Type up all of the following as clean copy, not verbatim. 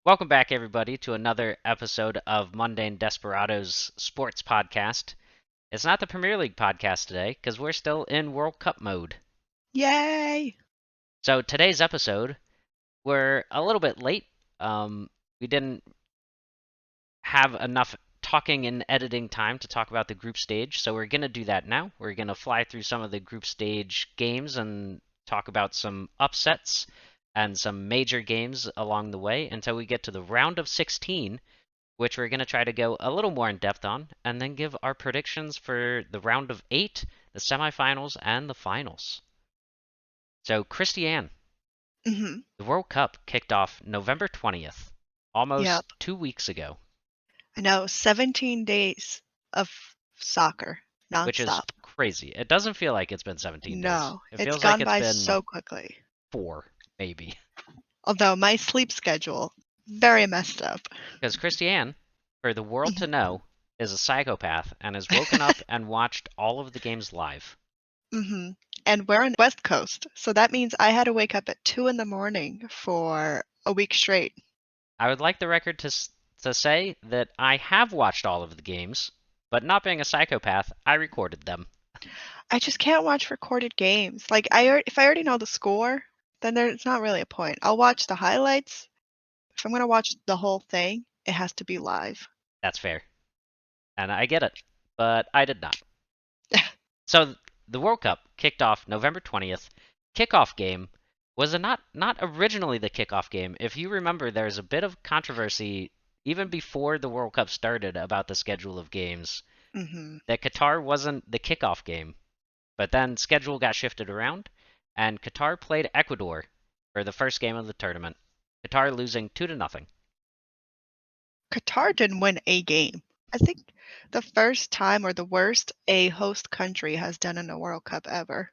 Welcome back, everybody, to another episode of Mundane Desperados Sports Podcast. It's not the Premier League podcast today because we're still in World Cup mode. Yay! So today's episode, we're a little bit late. We didn't have enough talking and editing time to talk about the group stage, so we're gonna do that now. We're gonna fly through some of the group stage games and talk about some upsets and some major games along the way until we get to the round of 16, which we're going to try to go a little more in depth on, and then give our predictions for the round of 8, the semifinals, and the finals. So, Christiane, hmm the World Cup kicked off November 20th, almost Yep. 2 weeks ago, I know. 17 days of soccer which is nonstop. crazy. It doesn't feel like it's been 17 days. No, It it's feels like gone it's by been so quickly. 4, maybe. Although my sleep schedule, very messed up. Because Christiane, for the world to hmm know, is a psychopath and has woken up and watched all of the games live. hmm And we're on the West Coast, so that means I had to wake up at 2 in the morning for a week straight. I would like the record to say that I have watched all of the games, but not being a psychopath, I recorded them. I just can't watch recorded games. Like, if I already know the score, then there's not really a point. I'll watch the highlights. If I'm going to watch the whole thing, it has to be live. That's fair. And I get it, but I did not. So the World Cup kicked off November 20th. Kickoff game was not originally the kickoff game. If you remember, there's a bit of controversy even before the World Cup started about the schedule of games hmm that Qatar wasn't the kickoff game. But then schedule got shifted around, and Qatar played Ecuador for the first game of the tournament. Qatar losing 2-0. Qatar didn't win a game. I think the first time or the worst a host country has done in a World Cup ever.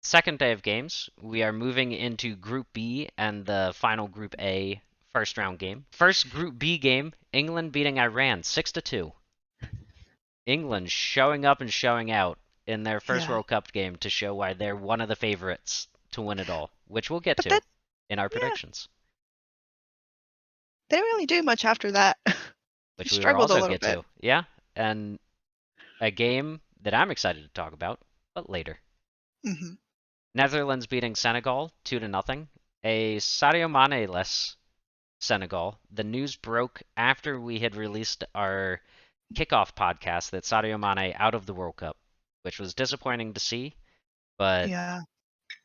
Second day of games, we are moving into Group B and the final Group A first round game. First Group B game, England beating Iran 6-2. England showing up and showing out in their first Yeah. World Cup game to show why they're one of the favorites to win it all, which we'll get But to then, in our yeah, predictions, they didn't really do much after that. They which we will struggled a also little get bit. to. Yeah, and a game that I'm excited to talk about, but later. hmm Netherlands beating Senegal 2-0. A Sadio Mane-less Senegal. The news broke after we had released our kickoff podcast that Sadio Mane out of the World Cup, which was disappointing to see. But Yeah.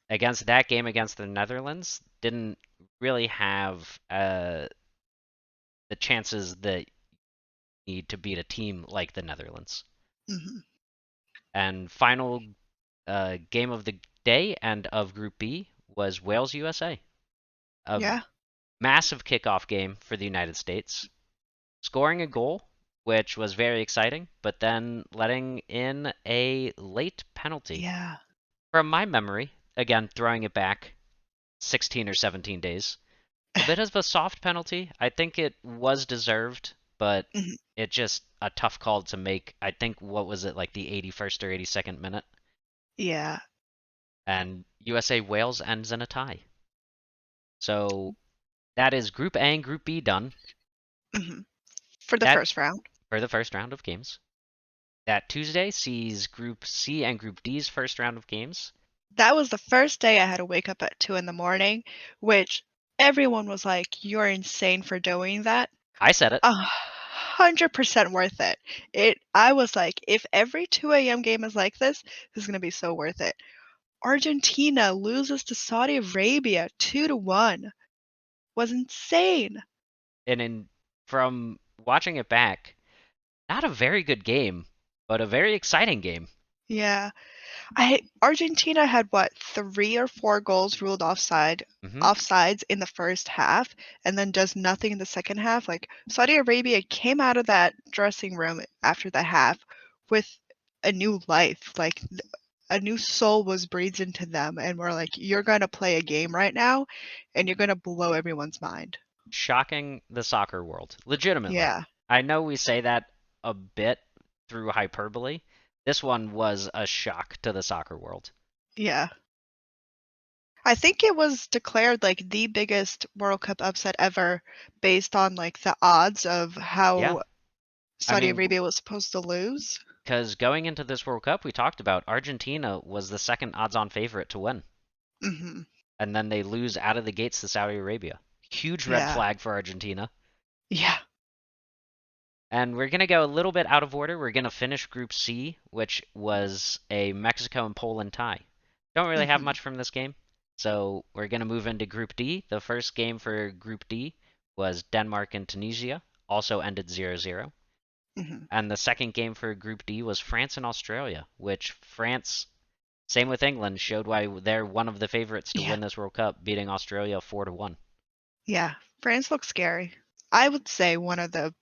against that game against the Netherlands, didn't really have the chances that you need to beat a team like the Netherlands. hmm And final game of the day and of Group B was Wales USA. A Yeah. massive kickoff game for the United States, scoring a goal, which was very exciting, but then letting in a late penalty. Yeah. From my memory, again, throwing it back 16 or 17 days, a bit of a soft penalty. I think it was deserved, but hmm it just a tough call to make. I think, what was it, like the 81st or 82nd minute? Yeah. And USA Wales ends in a tie. So that is Group A and Group B done. hmm For the That first round. for the first round of games. That Tuesday sees Group C and Group D's first round of games. That was the first day I had to wake up at 2 in the morning, which everyone was like, "You're insane for doing that." I said it. 100% worth it. I was like, if every 2 a.m. game is like this is gonna be so worth it. Argentina loses to Saudi Arabia 2-1. Was insane. And from watching it back, not a very good game, but a very exciting game. Yeah. I Argentina had what, 3 or 4 goals ruled hmm offsides in the first half, and then does nothing in the second half. Like Saudi Arabia came out of that dressing room after the half with a new life. Like a new soul was breathed into them, and we're like, you're gonna play a game right now, and you're gonna blow everyone's mind. Shocking the soccer world. Legitimately. Yeah, I know we say that a bit through hyperbole. This one was a shock to the soccer world. yeah. I think it was declared like the biggest World Cup upset ever based on like the odds of Yeah, how I Saudi mean, Arabia was supposed to lose. because going into this World Cup, we talked about Argentina was the second odds-on favorite to win, Hmm. and then they lose out of the gates to Saudi Arabia. Huge red Yeah. flag for Argentina. Yeah. And we're going to go a little bit out of order. We're going to finish Group C, which was a Mexico and Poland tie. Don't really have Hmm. much from this game. So we're going to move into Group D. The first game for Group D was Denmark and Tunisia, also ended 0-0. Hmm. And the second game for Group D was France and Australia, which France, same with England, showed why they're one of the favorites to Yeah. win this World Cup, beating Australia 4-1. Yeah. France looks scary. I would say one of the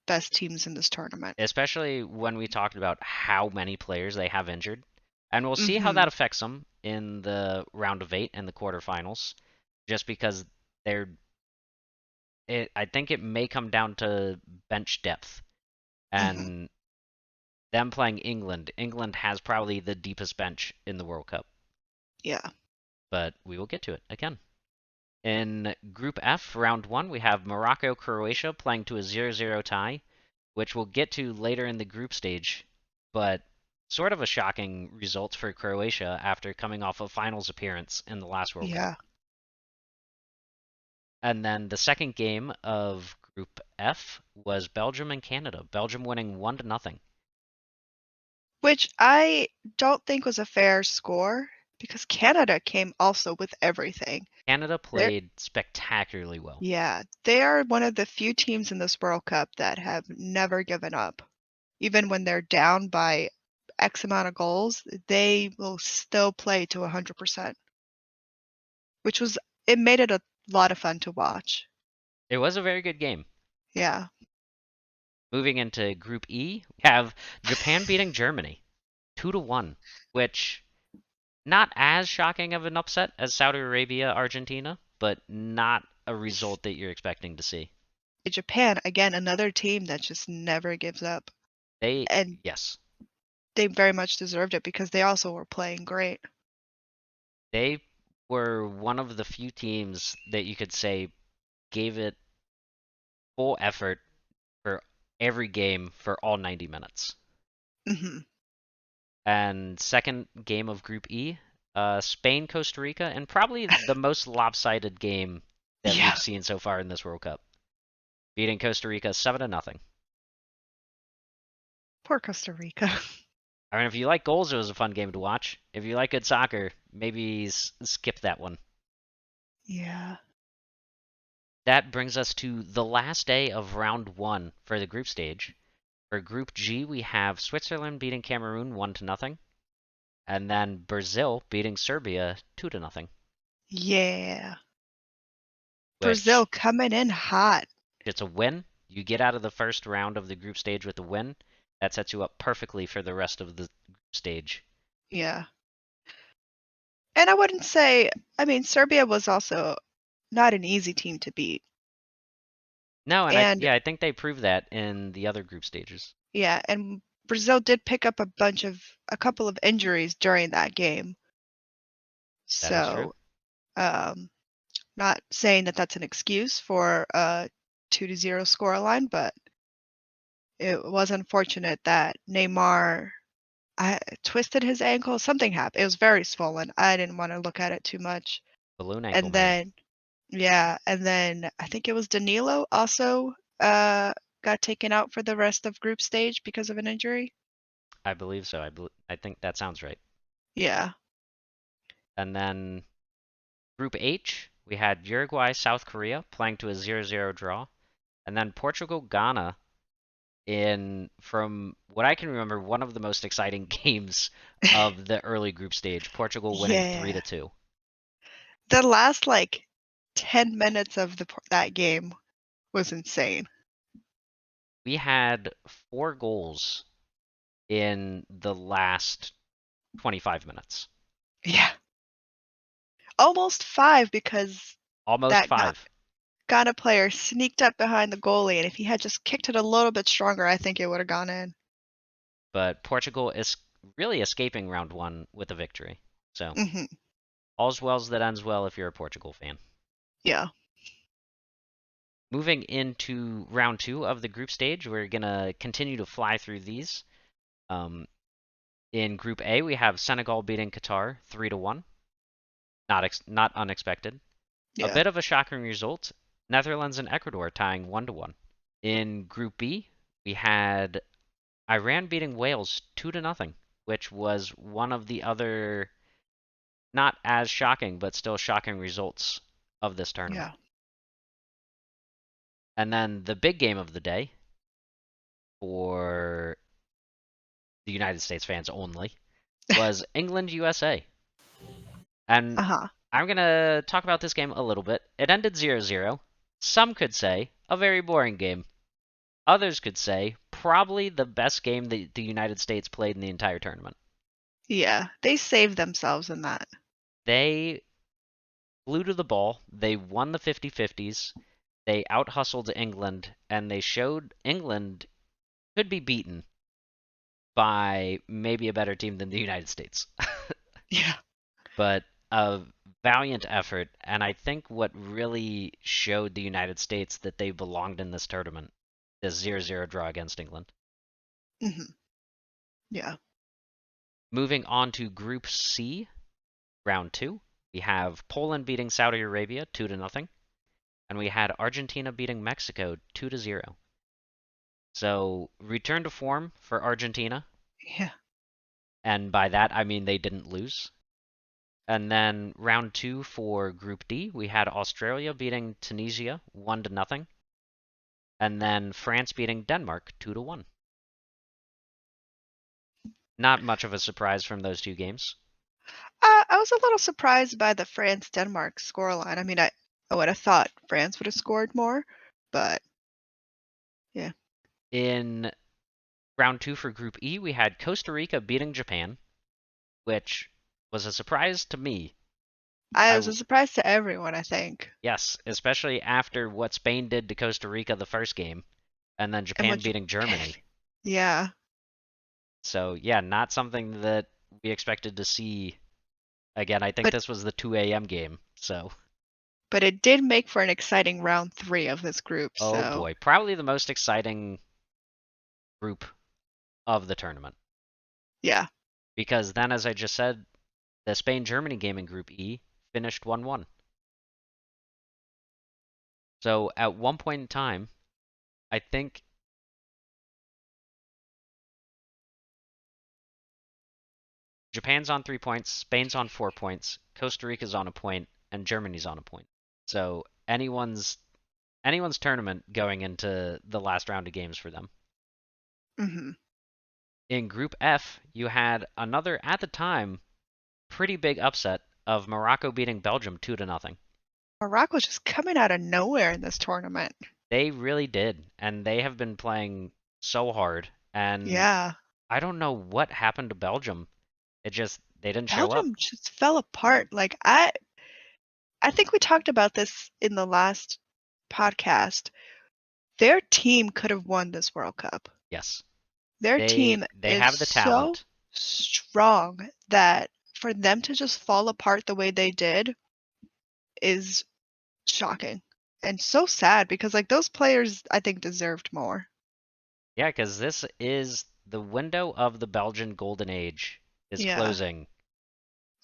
best teams in this tournament. Especially when we talked about how many players they have injured. And we'll see how Hmm. that affects them in the round of 8 and the quarterfinals, just because they're. I think it may come down to bench depth Hmm. and them playing England. England has probably the deepest bench in the World Cup, Yeah. but we will get to it again. In Group F, round 1, we have Morocco Croatia playing to a 0-0 tie, which we'll get to later in the group stage, but sort of a shocking result for Croatia after coming off a finals appearance in the last World Cup. Yeah. And then the second game of Group F was Belgium and Canada. Belgium winning 1 to nothing. Which I don't think was a fair score because Canada came also with everything. Canada They're played spectacularly well. Yeah, they are one of the few teams in this World Cup that have never given up. Even when they're down by X amount of goals, they will still play to 100%, which was it made it a lot of fun to watch. It was a very good game. Yeah. Moving into Group E, we have Japan beating Germany 2-1, which not as shocking of an upset as Saudi Arabia Argentina, but not a result that you're expecting to see. Japan, again, another team that just never gives up. They, And yes, they very much deserved it because they also were playing great. they were one of the few teams that you could say gave it full effort for every game for all 90 minutes. Hmm. And second game of Group E, Spain, Costa Rica, and probably the most lopsided game that we've Yeah, seen so far in this World Cup, beating Costa Rica 7-0. poor Costa Rica. I mean, if you like goals, it was a fun game to watch. If you like good soccer, maybe skip that one. Yeah. That brings us to the last day of round 1 for the group stage. For Group G, we have Switzerland beating Cameroon 1-0, and then Brazil beating Serbia 2-0, Yeah. Brazil which coming in hot. it's a win. You get out of the first round of the group stage with a win. That sets you up perfectly for the rest of the group stage. Yeah. And I wouldn't say, I mean, Serbia was also not an easy team to beat. No, and And yeah, I think they proved that in the other group stages. yeah, and Brazil did pick up a couple of injuries during that game. That is true. So, um, not saying that that's an excuse for a 2-0 scoreline, but it was unfortunate that Neymar twisted his ankle. Something happened. It was very swollen. I didn't want to look at it too much. Balloon ankle, And man. then, yeah, and then I think it was Danilo also uh, got taken out for the rest of group stage because of an injury. I believe so. I think that sounds right. Yeah. And then Group H, we had Uruguay, South Korea playing to a 0-0 draw, and then Portugal, Ghana in, from what I can remember, one of the most exciting games of the early group stage. Portugal winning 3 Yeah. to 2. The last like 10 minutes of that game was insane. We had 4 goals in the last 25 minutes. Yeah. Almost 5 because Almost that 5. Ghana player sneaked up behind the goalie, and if he had just kicked it a little bit stronger, I think it would have gone in. But Portugal is really escaping round 1 with a victory. So, Hmm. All's well that ends well if you're a Portugal fan. Yeah. Moving into round two of the group stage, we're gonna continue to fly through these. Um, in Group A, we have Senegal beating Qatar 3-1. Not unexpected. A Yeah. bit of a shocking result. Netherlands and Ecuador tying 1-1. In Group B, we had Iran beating Wales 2-0, which was one of the other not as shocking but still shocking results of this tournament. Yeah. And then the big game of the day for the United States fans only was England USA. And Uh-huh. I'm going to talk about this game a little bit. It ended 0-0. Some could say a very boring game. Others could say probably the best game that the United States played in the entire tournament. Yeah. They saved themselves in that. They flew to the ball. They won the 50-50s. They out-hustled England, and they showed England could be beaten by maybe a better team than the United States. Yeah. But a valiant effort, and I think what really showed the United States that they belonged in this tournament, this 0-0 draw against England. Hmm. Yeah. Moving on to Group C, round two, we have Poland beating Saudi Arabia 2-0, and we had Argentina beating Mexico 2-0. So return to form for Argentina, Yeah. and by that I mean they didn't lose. And then round two for Group D, we had Australia beating Tunisia 1-0, and then France beating Denmark 2-1. Not much of a surprise from those two games. I was a little surprised by the France-Denmark scoreline. I mean, I would have thought France would have scored more, but yeah. In round two for Group E, we had Costa Rica beating Japan, which was a surprise to me. I I was a surprise to everyone, I think. Yes, especially after what Spain did to Costa Rica the first game, and then And Japan what beating Japan, Germany. yeah. So yeah, not something that we expected to see again. I think But this was the 2 a.m. game. So but it did make for an exciting round 3 of this group, oh so boy, probably the most exciting group of the tournament. yeah. Because then, as I just said, the Spain Germany game in Group E finished 1-1. So at one point in time, I think Japan's on 3 points, Spain's on 4 points, Costa Rica's on a point, and Germany's on a point. So anyone's tournament going into the last round of games for them. Hmm. In Group F, you had another, at the time, pretty big upset of Morocco beating Belgium 2-0. Morocco's just coming out of nowhere in this tournament. They really did, and they have been playing so hard. And Yeah. I don't know what happened to Belgium. They didn't show up. Belgium just fell apart. Like I think we talked about this in the last podcast. Their team could have won this World Cup. Yes, Their team they is have the so talent. strong that for them to just fall apart the way they did is shocking and so sad because like those players I think deserved more. Yeah, because this is the window of the Belgian golden age is Yeah. closing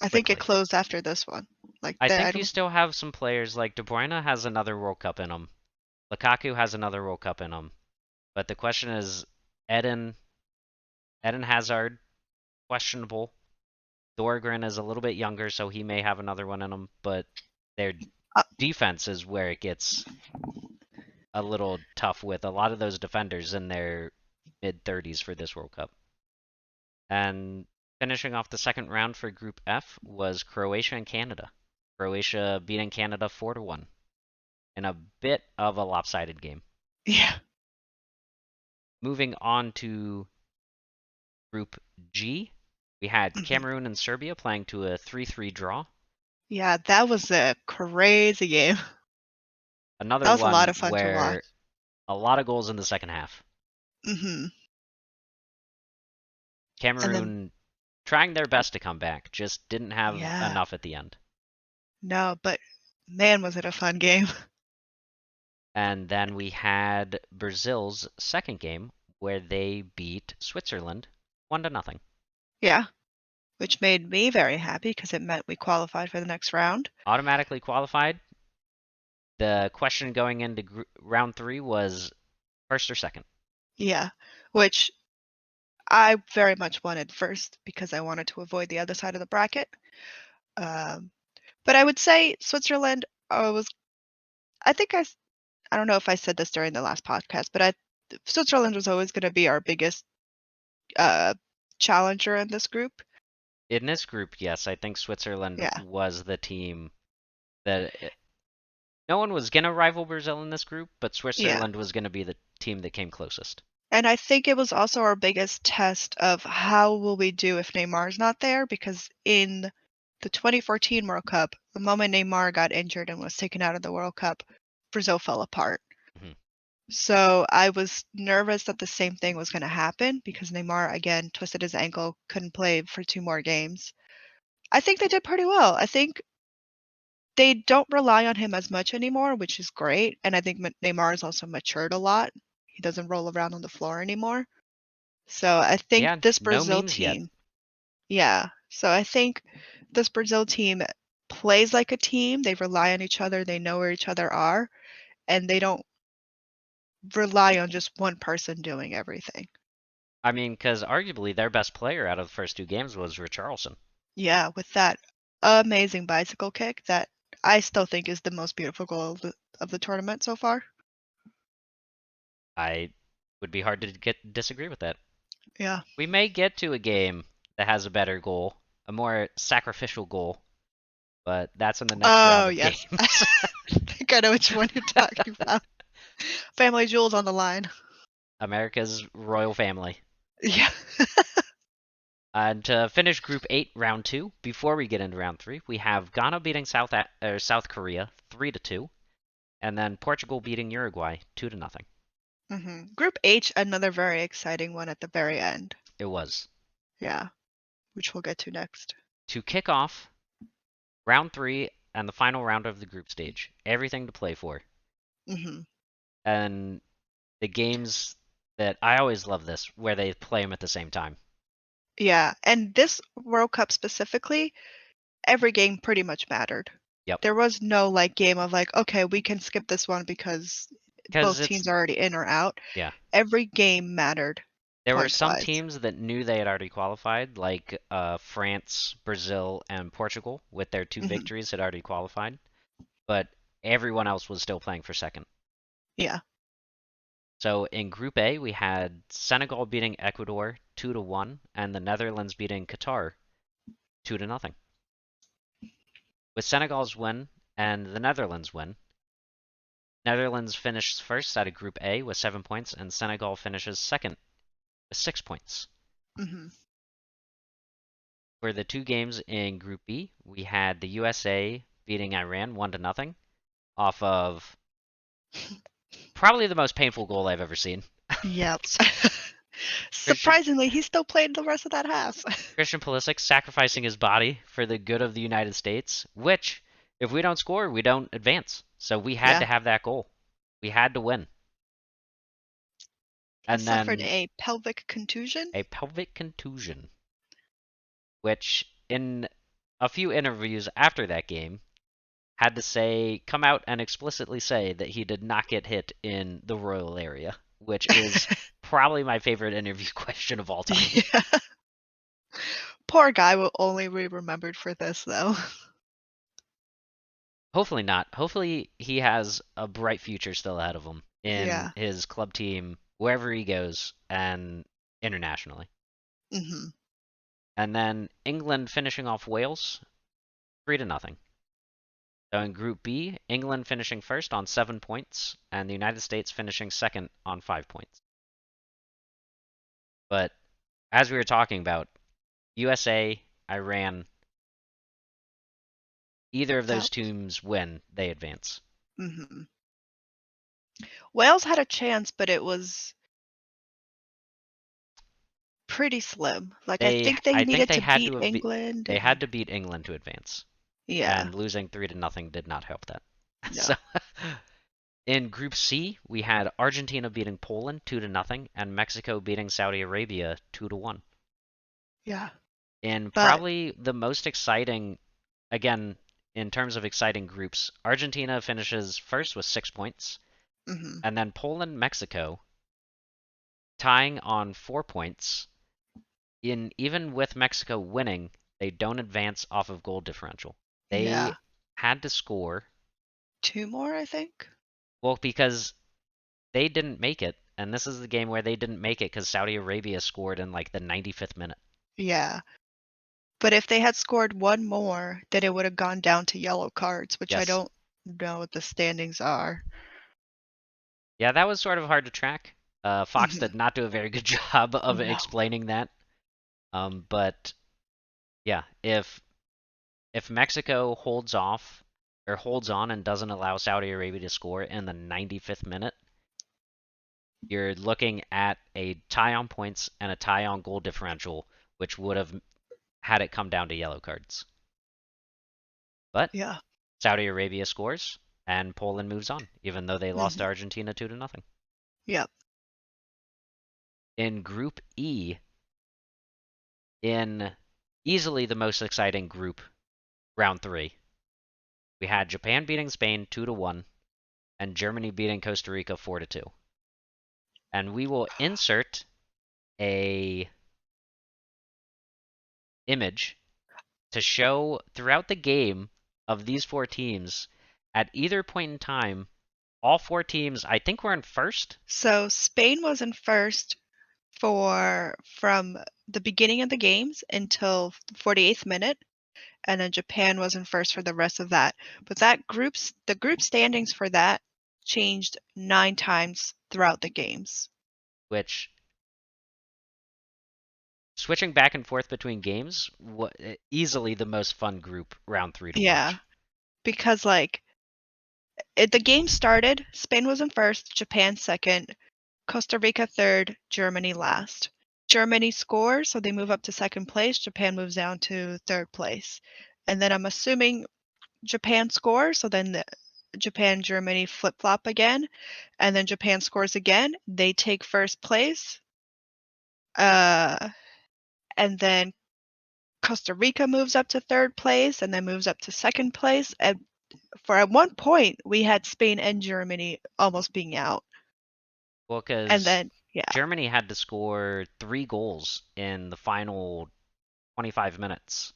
I think it quickly. closed after this one. Like I that I think you don't still have some players like De Bruyne has another World Cup in him. Lukaku has another World Cup in him. But the question is, Eden, Eden Hazard, questionable. Thorgren is a little bit younger, so he may have another one in him. But their uh, defense is where it gets a little tough with a lot of those defenders in their mid 30s for this World Cup. And finishing off the second round for Group F was Croatia and Canada. Croatia beating Canada 4-1 in a bit of a lopsided game. yeah. Moving on to Group G, we had Mhm. Cameroon and Serbia playing to a 3-3 draw. Yeah, that was a crazy game. Another That was a lot one of fun to watch. where a lot of goals in the second half. Mhm. And then Cameroon trying their best to come back, just didn't have yeah. enough at the end. No, but man, was it a fun game. And then we had Brazil's second game where they beat Switzerland 1-0. Yeah, which made me very happy because it meant we qualified for the next round. Automatically qualified. The question going into round 3 was first or second. Yeah, which I very much wanted first because I wanted to avoid the other side of the bracket. Um, but I would say Switzerland was, I think I don't know if I said this during the last podcast, but Switzerland was always going to be our biggest uh, challenger in this group. In this group, yes, I think Switzerland Yeah, was the team that no one was going to rival Brazil in this group, but yeah. Switzerland was going to be the team that came closest. And I think it was also our biggest test of how will we do if Neymar's not there, because in the 2014 World Cup, the moment Neymar got injured and was taken out of the World Cup, Brazil fell apart. Mhm. So I was nervous that the same thing was going to happen because Neymar again twisted his ankle, couldn't play for 2 more games. I think they did pretty well. I think they don't rely on him as much anymore, which is great. And I think Neymar has also matured a lot. He doesn't roll around on the floor anymore. So I think Yeah, this no Brazil memes yet. team, yeah. So I think this Brazil team plays like a team. They rely on each other. They know where each other are, and they don't rely on just one person doing everything. I mean, because arguably their best player out of the first 2 games was Richarlison. Yeah, with that amazing bicycle kick that I still think is the most beautiful goal of the tournament so far. I would be hard to disagree with that. Yeah. We may get to a game that has a better goal, a more sacrificial goal, but that's in the next round Oh, of yes. I games. think I know which one you're talking about. Family Jewels on the line. America's royal family. Yeah. And to finish Group 8, Round 2, before we get into Round 3, we have Ghana beating South Korea 3-2, and then Portugal beating Uruguay 2-0. Group H, another very exciting one at the very end. It was. Yeah, which we'll get to next. To kick off Round 3 and the final round of the group stage, everything to play for. hmm And the games that I always love this, where they play them at the same time. Yeah, and this World Cup specifically, every game pretty much mattered. Yep. There was no like game of like, okay, we can skip this one because Because both it's, teams are already in or out. yeah. Every game mattered There were points some wise. teams that knew they had already qualified, like France, Brazil, and Portugal, with their 2 victories had already qualified. But everyone else was still playing for second. Yeah. So in Group A, we had Senegal beating Ecuador 2-1, and the Netherlands beating Qatar 2-0. With Senegal's win and the Netherlands win, Netherlands finished first out of Group A with 7 points, and Senegal finishes second with 6 points. hmm For the 2 games in Group B, we had the USA beating Iran 1-0 off of probably the most painful goal I've ever seen. Yep. Christian Surprisingly, he still played the rest of that half. Christian Pulisic sacrificing his body for the good of the United States, which, if we don't score, we don't advance. So we had to Yeah. have that goal. We had to win. He And suffered then a pelvic contusion. a pelvic contusion, which in a few interviews after that game had to come out and explicitly say that he did not get hit in the royal area, which is probably my favorite interview question of all time. Yeah. Poor guy will only be remembered for this, though. Hopefully not. Hopefully he has a bright future still ahead of him in Yeah. his club team, wherever he goes, and internationally. hmm And then England finishing off Wales 3-0. So in Group B, England finishing first on 7 points, and the United States finishing second on 5 points. But as we were talking about, USA, Iran, either of those That. teams win, they advance. hmm Wales had a chance, but it was pretty slim. Like I think they I think needed to beat England they and had to beat England to advance. Yeah. and losing 3-0 did not help that. No. So in Group C, we had Argentina beating Poland 2-0 and Mexico beating Saudi Arabia 2-1. Yeah. In But probably the most exciting, again, in terms of exciting groups, Argentina finishes first with 6 points, mhm. and then Poland, Mexico tying on 4 points. In even with Mexico winning, they don't advance off of goal differential. They Yeah. had to score, Two more, I think. well, because they didn't make it, and this is the game where they didn't make it because Saudi Arabia scored in like the 95th minute. Yeah. But if they had scored one more, then it would have gone down to yellow cards, which I Yes. don't know what the standings are. Yeah, that was sort of hard to track. Fox Mhm. did not do a very good job of No. explaining that. But yeah, if Mexico holds off or holds on and doesn't allow Saudi Arabia to score in the 95th minute, you're looking at a tie on points and a tie on goal differential, which would have had it come down to yellow cards. But Yeah. Saudi Arabia scores and Poland moves on, even though they lost to Mhm. Argentina 2-0. Yep. In Group E, in easily the most exciting group, round three, we had Japan beating Spain 2-1 and Germany beating Costa Rica 4-2. And we will insert a image to show throughout the game of these four teams at either point in time, all four teams I think were in first, So Spain was in first for from the beginning of the games until the 48th minute, and then Japan was in first for the rest of that. But the group standings for that changed 9 times throughout the games. which switching back and forth between games, easily the most fun group round three to Yeah, watch. because the game started, Spain was in first, Japan second, Costa Rica third, Germany last. Germany scores, so they move up to second place. Japan moves down to third place. And then I'm assuming Japan scores, so then Japan Germany flip flop again, and then Japan scores again. They take first place, uh, and then Costa Rica moves up to third place, and then moves up to second place. And for at one point, we had Spain and Germany almost being out, Well, and because then yeah, Germany had to score 3 goals in the final 25 minutes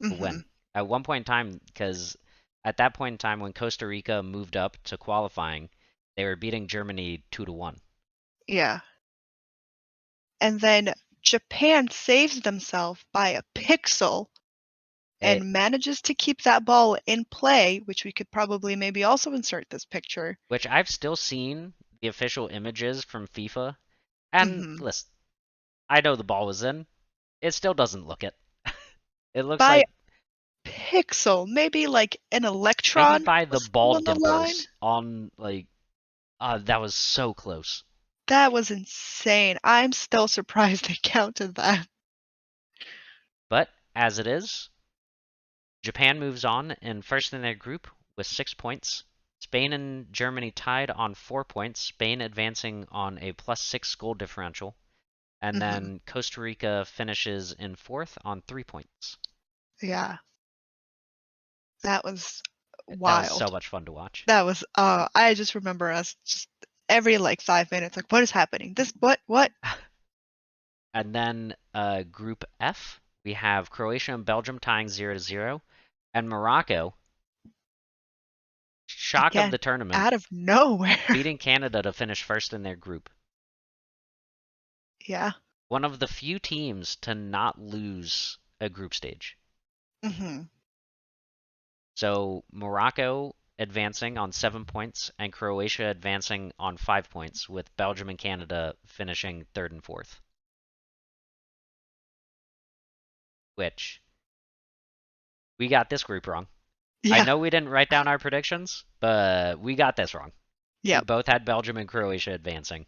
to hmm win. At one point in time, because at that point in time when Costa Rica moved up to qualifying, they were beating Germany 2-1. yeah, and then Japan saves themselves by a pixel It, and manages to keep that ball in play, which we could probably maybe also insert this picture. which I've still seen the official images from FIFA, and hmm listen, I know the ball was in. It still doesn't look it. It looks By like a pixel, maybe like an maybe electron by the was still ball on the line. dimples on like that was so close. That was insane. I'm still surprised they counted that. But as it is, Japan moves on and first in their group with 6 points. Spain and Germany tied on 4 points, Spain advancing on a +6 goal differential. And hmm then Costa Rica finishes in fourth on 3 points. Yeah, that was That was so wild. much fun to watch. That was, I just remember us just every like 5 minutes, like, what is happening? This, what? And then Group F, we have Croatia and Belgium tying 0-0, and Morocco, shock of Again, the tournament, out of nowhere. beating Canada to finish first in their group. Yeah. One of the few teams to not lose a group stage. hmm So Morocco advancing on 7 points and Croatia advancing on 5 points, with Belgium and Canada finishing third and fourth. Which we got this group wrong. I Yeah. know we didn't write down our predictions, but we got this wrong. We Yep. both had Belgium and Croatia advancing.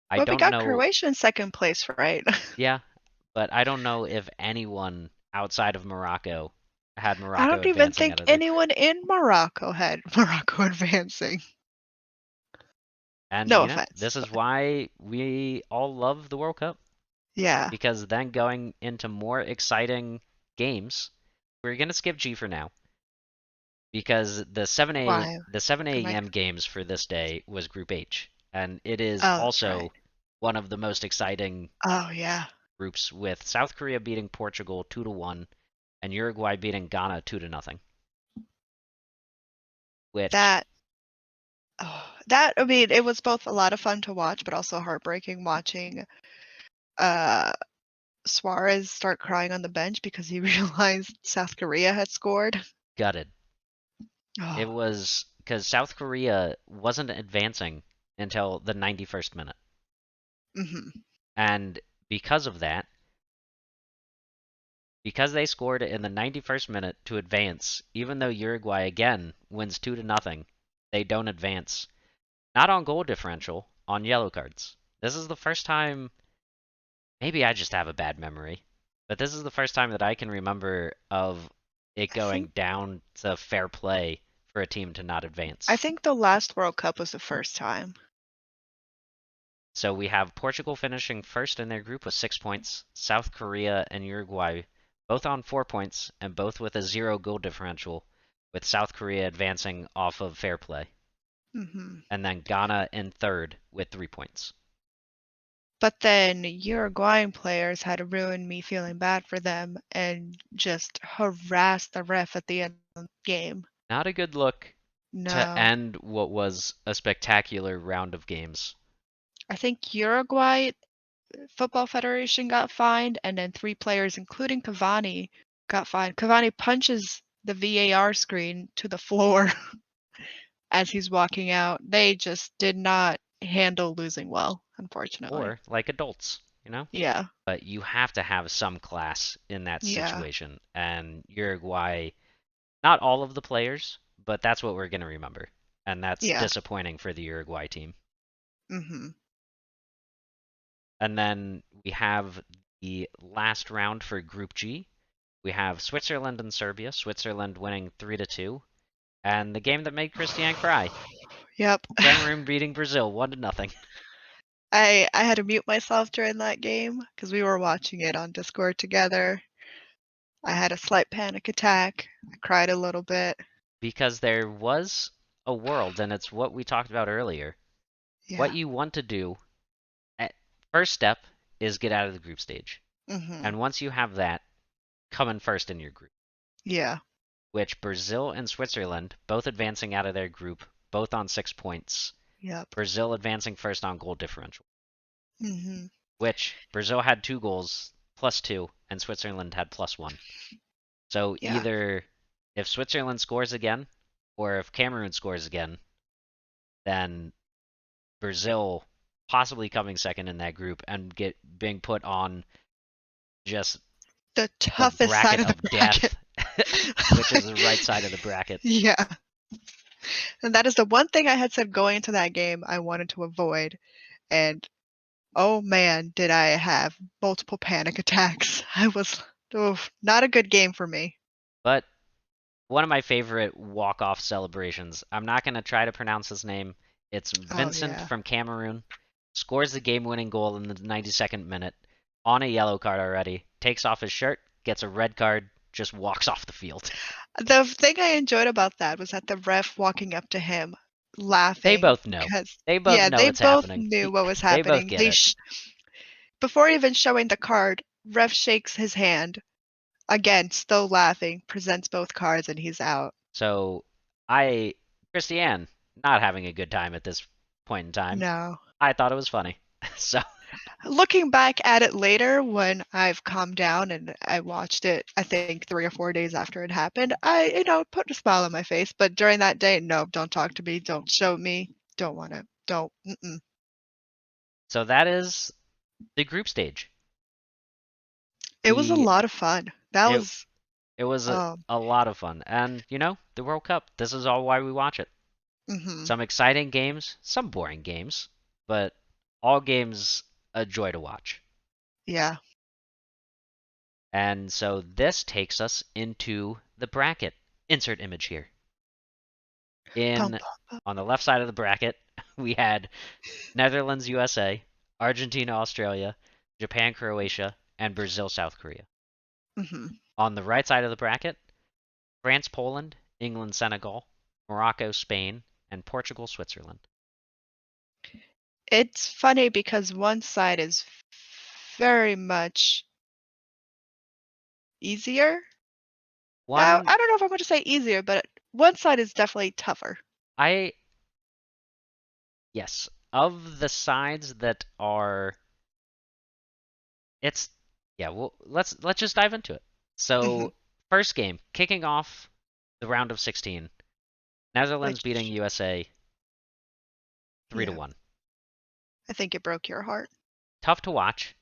I But we don't got know, Croatia in second place, right? yeah, but I don't know if anyone outside of Morocco had I Morocco don't even advancing out think of there. anyone in Morocco had Morocco advancing. And No you know, offense, this is but why we all love the World Cup yeah. because then going into more exciting games, we're gonna skip G for now because Why? the 7 Am I? a.m. games for this day was Group H, and it is Oh, that's right. also one of the most exciting Oh yeah. groups with South Korea beating Portugal 2-1 and Uruguay beating Ghana 2-0, which That. Oh, that I mean, it was both a lot of fun to watch, but also heartbreaking watching uh Suarez start crying on the bench because he realized South Korea had scored. gutted. It Oh. was because South Korea wasn't advancing until the 91st minute. Mhm. And because of that, because they scored in the 91st minute to advance, even though Uruguay again wins 2-0, they don't advance. Not on goal differential, on yellow cards. This is the first time, maybe I just have a bad memory, but this is the first time that I can remember of it I think going down to fair play for a team to not I advance. think the last World Cup was the first time. So we have Portugal finishing first in their group with 6 points, South Korea and Uruguay both on 4 points and both with a 0 goal differential, with South Korea advancing off of fair play. Mhm. And then Ghana in third with 3 points. But then Uruguayan players had to ruin me feeling bad for them and just harass the ref at the end of the game. Not a good look to No. end what was a spectacular round of games. I think Uruguay Football Federation got fined, and then 3 players, including Cavani, got fined. Cavani punches the VAR screen to the floor as he's walking out. They just did not handle losing well, unfortunately. Or like adults, you know? Yeah. But you have to have some class in that Yeah. situation. And Uruguay, not all of the players, but that's what we're going to remember. And that's Yeah. disappointing for the Uruguay team. Mhm. And then we have the last round for Group G. We have Switzerland and Serbia. Switzerland winning 3-2, and the game that made Cristiane cry. Yep. Cameroon beating Brazil 1-0. I had to mute myself during that game because we were watching it on Discord together. I had a slight panic attack. I cried a little bit. Because there was a world, and it's what we talked about earlier. What Yeah. you want to do, first step is get out of the group stage. Mhm. And once you have that, come in first in your group, Yeah. which Brazil and Switzerland both advancing out of their group, both on 6 points. Yep. Brazil advancing first on goal differential, Mhm. which Brazil had 2 goals, +2, and Switzerland had +1. So Yeah. either if Switzerland scores again, or if Cameroon scores again, then Brazil possibly coming second in that group and get being put on just The the toughest side bracket of the of bracket. death, which is the right side of the bracket. Yeah. And that is the one thing I had said going into that game I wanted to avoid. And oh man, did I have multiple panic attacks. I was oof, not a good game for me. But one of my favorite walk-off celebrations. I'm not going to try to pronounce his name. It's Oh Vincent yeah. from Cameroon. Scores the game-winning goal in the 92nd minute on a yellow card already. Takes off his shirt, gets a red card, just walks off the field. The thing I enjoyed about that was that the ref walking up to him They laughing both know. because They both yeah, know they it's both happening. knew what was They both happening. get it. Before even showing the card, ref shakes his hand. Again, still laughing, presents both cards and he's out. So Christiane, not having a good time at this point in time. No. I thought it was funny. So Looking back at it later when I've calmed down and I watched it, I think 3 or 4 days after it happened, put a smile on my face, but during that day, no, don't talk to me, don't show me, don't wanna, don't, mm-mm. so that is the group stage. It was a The lot of fun. That it was, it was um, a lot of fun. And you know, the World Cup, this is all why we watch it. mhm, Some exciting games, some boring games, but all games a joy to watch. yeah. And so this takes us into the bracket. Insert image here. Pum, In pum, pum. On the left side of the bracket, we had Netherlands, USA, Argentina, Australia, Japan, Croatia, and Brazil, South Korea. Hmm. On the right side of the bracket, France, Poland, England, Senegal, Morocco, Spain, and Portugal, Switzerland. It's funny because one side is very much easier. One, I don't know if I'm going to say easier, but one side is definitely tougher. I, yes, of the sides that are, it's, yeah, well, let's just dive into it. Hmm. So, first game, kicking off the round of 16, Netherlands beating Which, USA 3 to yeah, 1. I think it broke your heart. Tough to watch.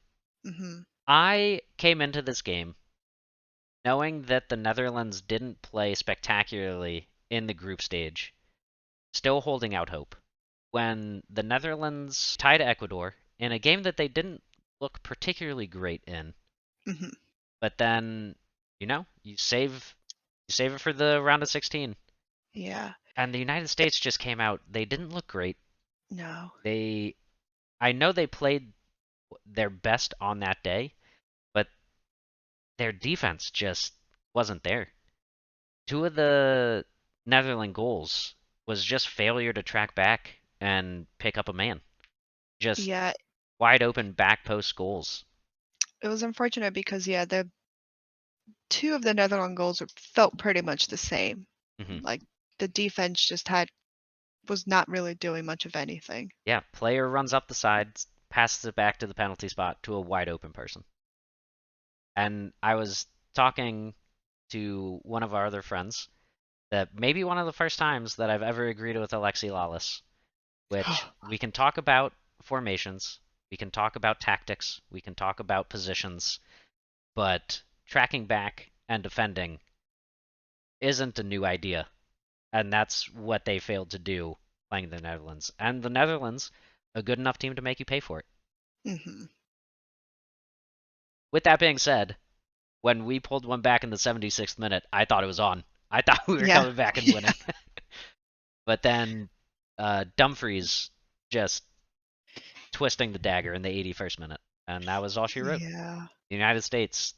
Hmm. I came into this game knowing that the Netherlands didn't play spectacularly in the group stage, still holding out hope. When the Netherlands tied Ecuador in a game that they didn't look particularly great in, Hmm. but then, you save it for the round of 16. Yeah. And the United States just came out. They didn't look great. No. They I know they played their best on that day, but their defense just wasn't there. Two of the Netherlands goals was just failure to track back and pick up a man. Just Yeah, wide open back post goals. it was unfortunate because yeah, the two of the Netherlands goals felt pretty much the same. Hmm. Like the defense just had was not really doing much of anything. Yeah, player runs up the sides, passes it back to the penalty spot to a wide open person. And I was talking to one of our other friends that maybe one of the first times that I've ever agreed with Alexi Lawless, which we can talk about formations, we can talk about tactics, we can talk about positions, but tracking back and defending isn't a new idea. And that's what they failed to do playing the Netherlands. And the Netherlands, a good enough team to make you pay for it. Hmm. With that being said, when we pulled one back in the 76th minute, I thought it was on. I thought we were Yeah. coming back and Yeah. winning. But then Dumfries just twisting the dagger in the 81st minute. And that was all she wrote. Yeah. The United States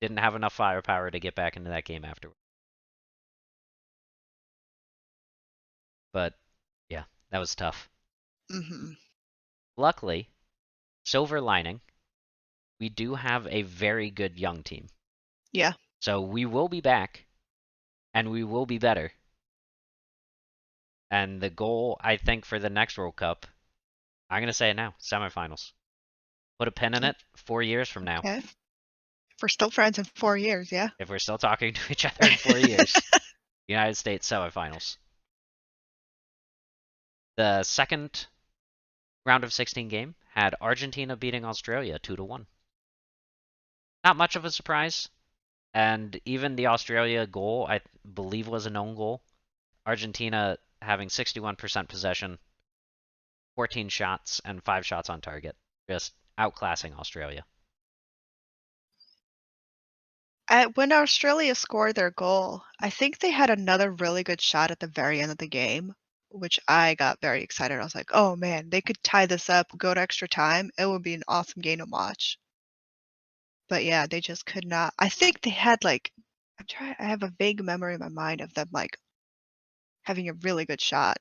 didn't have enough firepower to get back into that game afterward. But yeah, that was tough. Hmm. Luckily, silver lining, we do have a very good young team. Yeah. So we will be back and we will be better. And the goal, I think, for the next World Cup, I'm going to say it now, semifinals. Put a pin in it 4 years from now. Okay. If we're still friends in 4 years, yeah. If we're still talking to each other in 4 years, United States semifinals. The second round of 16 game had Argentina beating Australia 2 to 1. Not much of a surprise. And even the Australia goal, I believe, was an own goal. Argentina having 61% possession, 14 shots, and 5 shots on target. Just outclassing Australia. When Australia scored their goal, I think they had another really good shot at the very end of the game, which I got very excited. I was like, "Oh man, they could tie this up, go to extra time. It would be an awesome game to watch." But yeah, they just could not. I think they had like I have a vague memory in my mind of them like having a really good shot.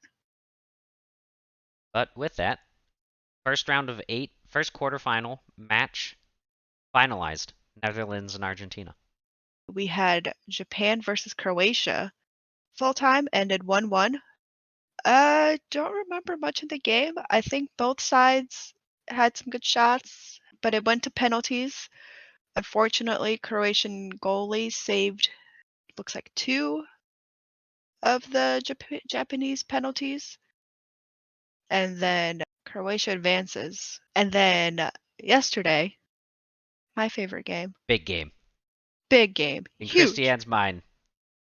But with that, first round of 8, first quarterfinal match finalized. Netherlands and Argentina. We had Japan versus Croatia. Full time ended 1-1. I don't remember much of the game. I think both sides had some good shots, but it went to penalties. Unfortunately, Croatian goalie saved looks like two of the Japanese penalties, and then Croatia advances. And then yesterday, my favorite game, Big game. big game, In huge. Christiane's mind,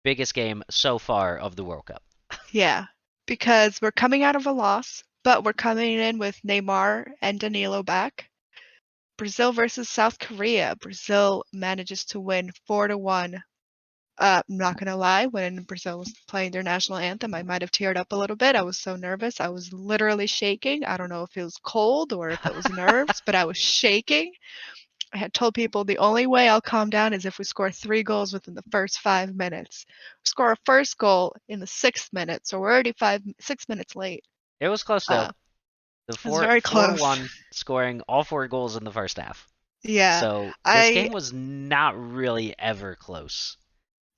biggest game so far of the World Cup. Yeah, because we're coming out of a loss, but we're coming in with Neymar and Danilo back. Brazil versus South Korea. Brazil manages to win 4-1. I'm not gonna lie, when Brazil was playing their national anthem, I might have teared up a little bit. I was so nervous. I was literally shaking. I don't know if it was cold or if it was nerves, but I was shaking. I had told people the only way I'll calm down is if we score 3 goals within the first 5 minutes. Score a first goal in the 6th minute, so we're already 6 minutes late. It was close though. Uh, The it was four very four to close. one, scoring all 4 goals in the first half. Yeah, So this I game was not really ever close.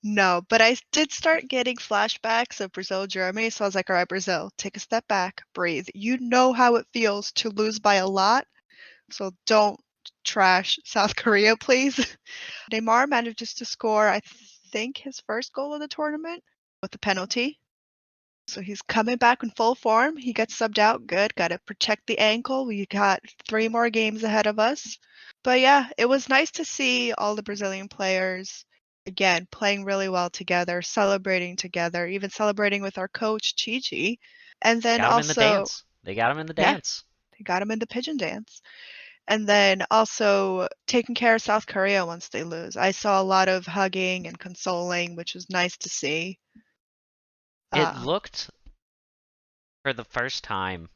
no, but I did start getting flashbacks of Brazil, Germany. So I was like, all right, Brazil, take a step back, breathe. You know how it feels to lose by a lot, so don't trash South Korea, please. Neymar manages to score, I think, his first goal of the tournament with the penalty. So he's coming back in full form. He gets subbed out. Good. Got to protect the ankle. We got 3 more games ahead of us. But yeah, it was nice to see all the Brazilian players again playing really well together, celebrating together, even celebrating with our coach Chi. And then Got him in the also, dance. They got him in the yeah, dance. they got him in the pigeon dance. And then also taking care of South Korea once they lose. I saw a lot of hugging and consoling, which was nice to see. It Uh, looked for the first time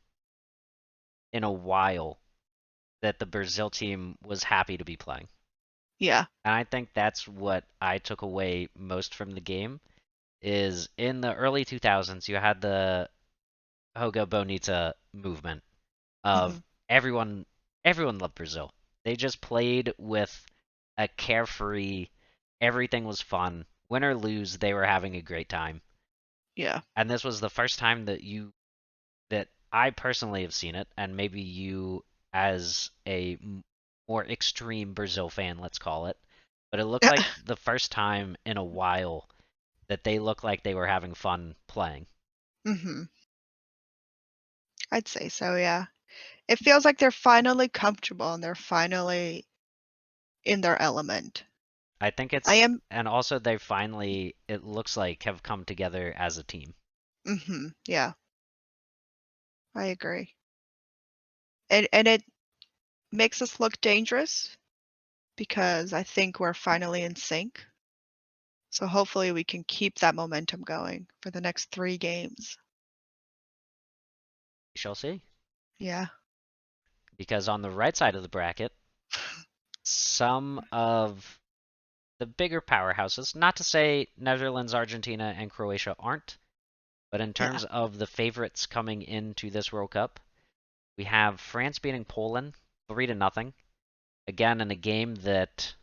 in a while that the Brazil team was happy to be playing. yeah, And I think that's what I took away most from the game is in the early 2000s you had the Hoga Bonita movement of hmm everyone everyone loved Brazil. They just played with a carefree, everything was fun. Win or lose, they were having a great time. yeah. And this was the first time that I personally have seen it, and maybe you as a more extreme Brazil fan, let's call it. But it looked like the first time in a while that they looked like they were having fun playing. hmm I'd say so, yeah. It feels like they're finally comfortable and they're finally in their element. I think I it's, am, and also they finally, it looks like, have come together as a team. yeah, I agree. And it makes us look dangerous because I think we're finally in sync. So hopefully we can keep that momentum going for the next 3 games. We shall see. Yeah. Because on the right side of the bracket, some of the bigger powerhouses, not to say Netherlands, Argentina, and Croatia aren't, but in Yeah. terms of the favorites coming into this World Cup, we have France beating Poland 3-0. Again, in a game that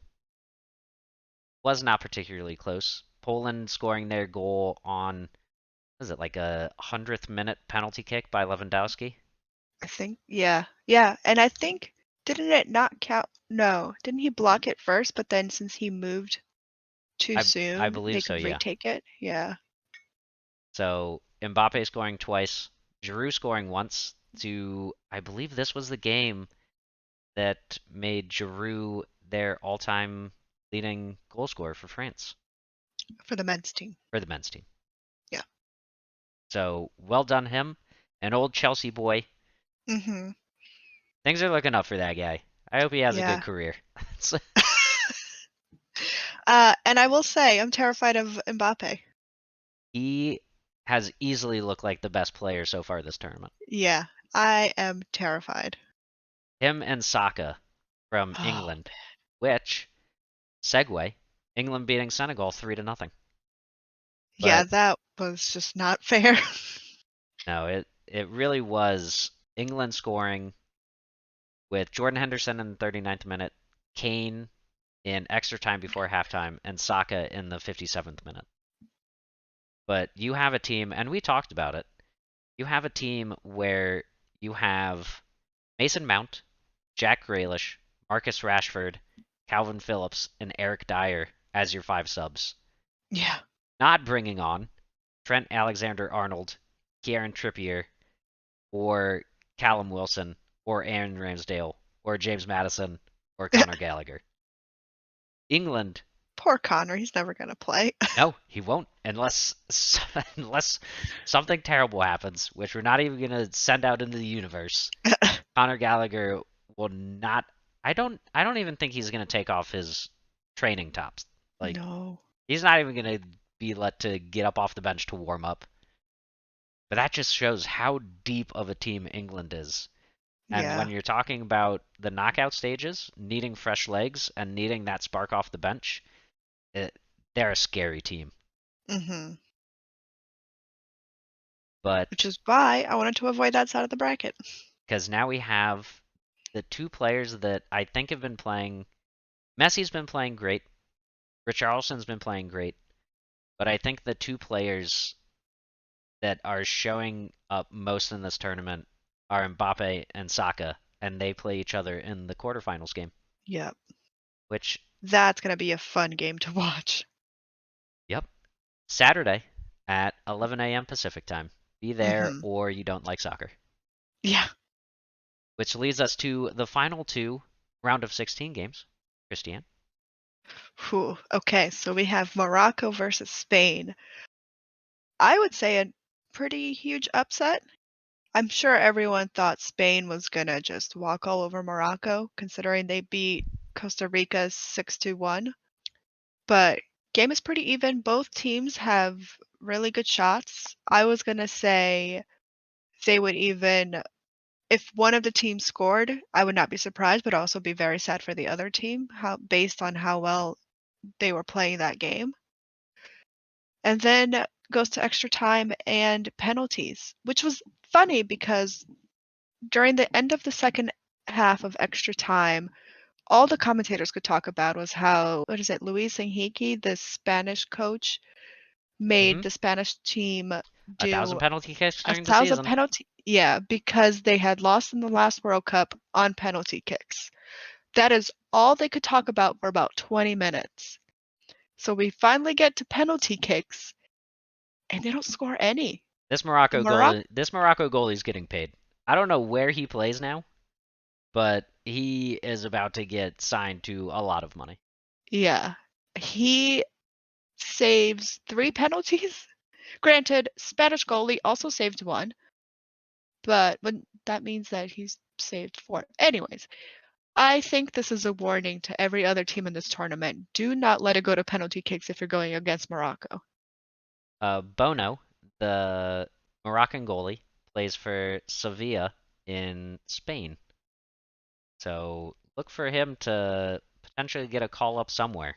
was not particularly close. Poland scoring their goal on, was it like a 100th minute penalty kick by Lewandowski? I think, yeah. Yeah. And I think, didn't it not count? No. Didn't he block it first? But then since he moved too I soon, believe they so, could yeah. retake it? Yeah. So Mbappe scoring twice, Giroud scoring once to, I believe this was the game that made Giroud their all-time leading goal scorer for France, For the men's team. for the men's team. Yeah. So well done him, an old Chelsea boy. hmm Things are looking up for that guy. I hope he has a good Yeah. career. And I will say, I'm terrified of Mbappe. He has easily looked like the best player so far this tournament. Yeah, I am terrified. Him and Saka from Oh, England, which segue, England beating Senegal 3-0. yeah, But that was just not fair. no, it really was England scoring with Jordan Henderson in the 39th minute, Kane in extra time before halftime, and Saka in the 57th minute. But you have a team, and we talked about it. You have a team where you have Mason Mount, Jack Grealish, Marcus Rashford, Calvin Phillips, and Eric Dyer as your 5 subs. Yeah. Not bringing on Trent Alexander-Arnold, Kieran Trippier, or Callum Wilson, or Aaron Ramsdale, or James Madison, or Conor Gallagher. England, Poor Connor, he's never gonna play. no, he won't unless unless something terrible happens, which we're not even gonna send out into the universe. Conor Gallagher will not I don't even think he's gonna take off his training tops. Like No. he's not even gonna be let to get up off the bench to warm up. But that just shows how deep of a team England is. And when Yeah. you're talking about the knockout stages, needing fresh legs and needing that spark off the bench, it, they're a scary team. Mhm. Which But is why I wanted to avoid that side of the bracket. because now we have the two players that I think have been playing. Messi's been playing great. Richarlison's been playing great. But I think the two players that are showing up most in this tournament are Mbappe and Saka, and they play each other in the quarterfinals game. Yep. Which, That's going to be a fun game to watch. yep, Saturday at 11 a.m. Pacific time. Be there Mhm. or you don't like soccer. Yeah. Which leads us to the final two round of 16 games. Christiane. Whew. Okay, so we have Morocco versus Spain. I would say a pretty huge upset. I'm sure everyone thought Spain was gonna just walk all over Morocco, considering they beat Costa Rica 6-1. But game is pretty even. Both teams have really good shots. I was gonna say they would even, if one of the teams scored, I would not be surprised, but also be very sad for the other team, how based on how well they were playing that game. And then goes to extra time and penalties, which was funny because during the end of the second half of extra time, all the commentators could talk about was how, what is it, Luis Enrique, the Spanish coach, Mm-hmm. made the Spanish team 1,000 do penalty kicks a during the thousand season. penalty. Yeah, because they had lost in the last World Cup on penalty kicks. That is all they could talk about for about 20 minutes. So we finally get to penalty kicks, and they don't score any. And Morocco, This Morocco goalie's getting paid. I don't know where he plays now, but he is about to get signed to a lot of money. yeah, he saves 3 penalties. Granted, Spanish goalie also saved one, but when that means that he's saved 4. Anyways, I think this is a warning to every other team in this tournament. Do not let it go to penalty kicks if you're going against Morocco. Bono, the Moroccan goalie, plays for Sevilla in Spain. So look for him to potentially get a call up somewhere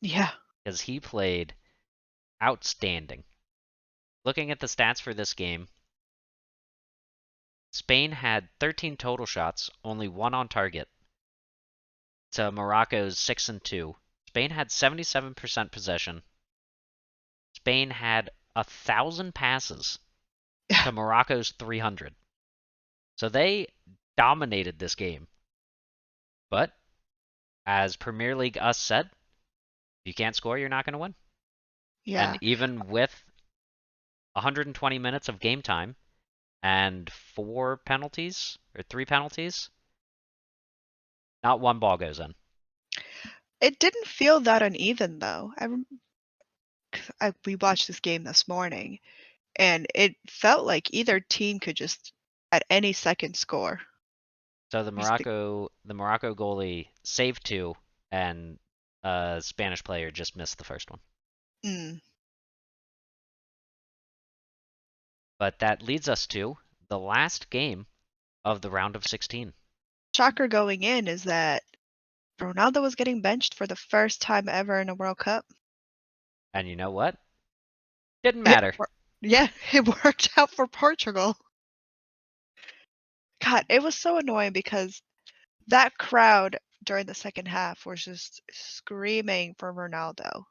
Yeah, because he played outstanding. Looking at the stats for this game, Spain had 13 total shots, only one on target, to Morocco's 6-2. Spain had 77% possession. Spain had 1,000 passes yeah, to Morocco's 300. So they dominated this game. But as Premier League Us said, if you can't score, you're not going to win. And yeah. even with 120 minutes of game time and 4 penalties or 3 penalties, not one ball goes in. It didn't feel that uneven though. We watched this game this morning, and it felt like either team could just at any second score. So Just the, The Morocco goalie saved two, and a Spanish player just missed the first one. mm. But that leads us to the last game of the round of 16. Shocker going in is that Ronaldo was getting benched for the first time ever in a World Cup. And you know what? Didn't It, matter. yeah, it worked out for Portugal. God, it was so annoying because that crowd during the second half was just screaming for Ronaldo.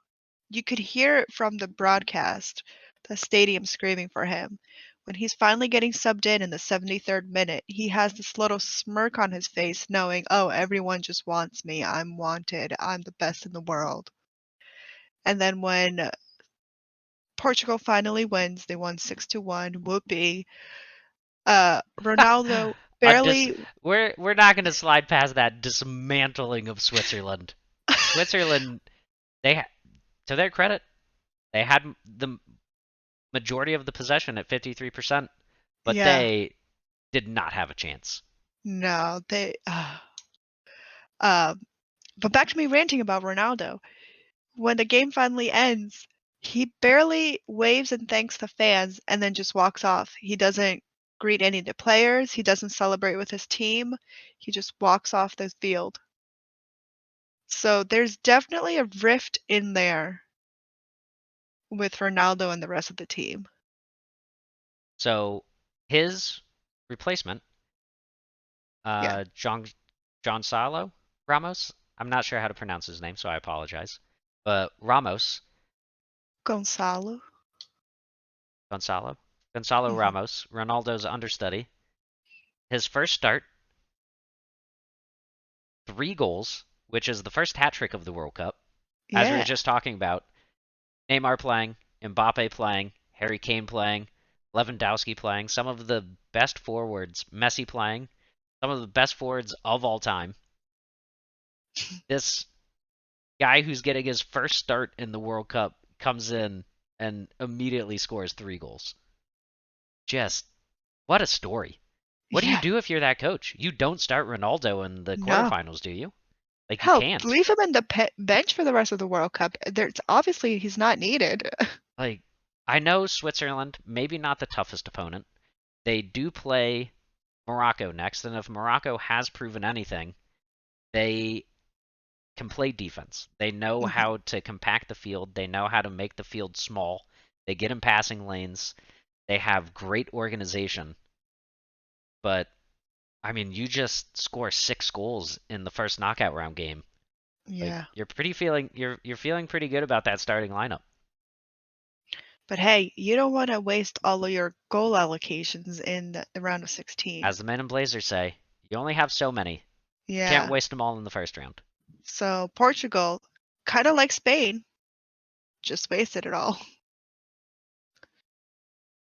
You could hear it from the broadcast, the stadium screaming for him. When he's finally getting subbed in the 73rd minute, he has this little smirk on his face, knowing, oh, everyone just wants me. I'm wanted. I'm the best in the world. And then when Portugal finally wins, they won 6-1. Whoopee. Ronaldo A dis- barely. we're not going to slide past that dismantling of Switzerland. Switzerland, to their credit, they had the majority of the possession at 53%, but Yeah, they did not have a chance. no, they. Um, but back to me ranting about Ronaldo. When the game finally ends, he barely waves and thanks the fans and then just walks off. He doesn't greet any of the players. He doesn't celebrate with his team. He just walks off the field. So there's definitely a rift in there with Ronaldo and the rest of the team. So his replacement, Yeah. John Salo Ramos. I'm not sure how to pronounce his name, so I apologize. But Ramos, Gonzalo. Gonzalo, Gonzalo Hmm. Ramos, Ronaldo's understudy. His first start, 3 goals, which is the first hat trick of the World Cup. As we were Yeah. just talking about, Neymar playing, Mbappe playing, Harry Kane playing, Lewandowski playing, some of the best forwards, Messi playing, some of the best forwards of all time. This guy who's getting his first start in the World Cup comes in and immediately scores 3 goals. Just what a story. What do you Yeah. do if you're that coach? You don't start Ronaldo in the No. quarterfinals, do you? Like, you Hell, can't. leave him in the bench for the rest of the World Cup. There's obviously he's not needed. Like, I know Switzerland, maybe not the toughest opponent. They do play Morocco next, and if Morocco has proven anything, they can play defense. They know Hmm. how to compact the field, they know how to make the field small, they get in passing lanes, they have great organization. But, I mean, you just score 6 goals in the first knockout round game. Like, Yeah. you're feeling pretty good about that starting lineup. But hey, you don't want to waste all of your goal allocations in the round of 16. As the men in Blazers say, you only have so many. Can't Yeah. waste them all in the first round. So Portugal, kind of like Spain, just wasted it all.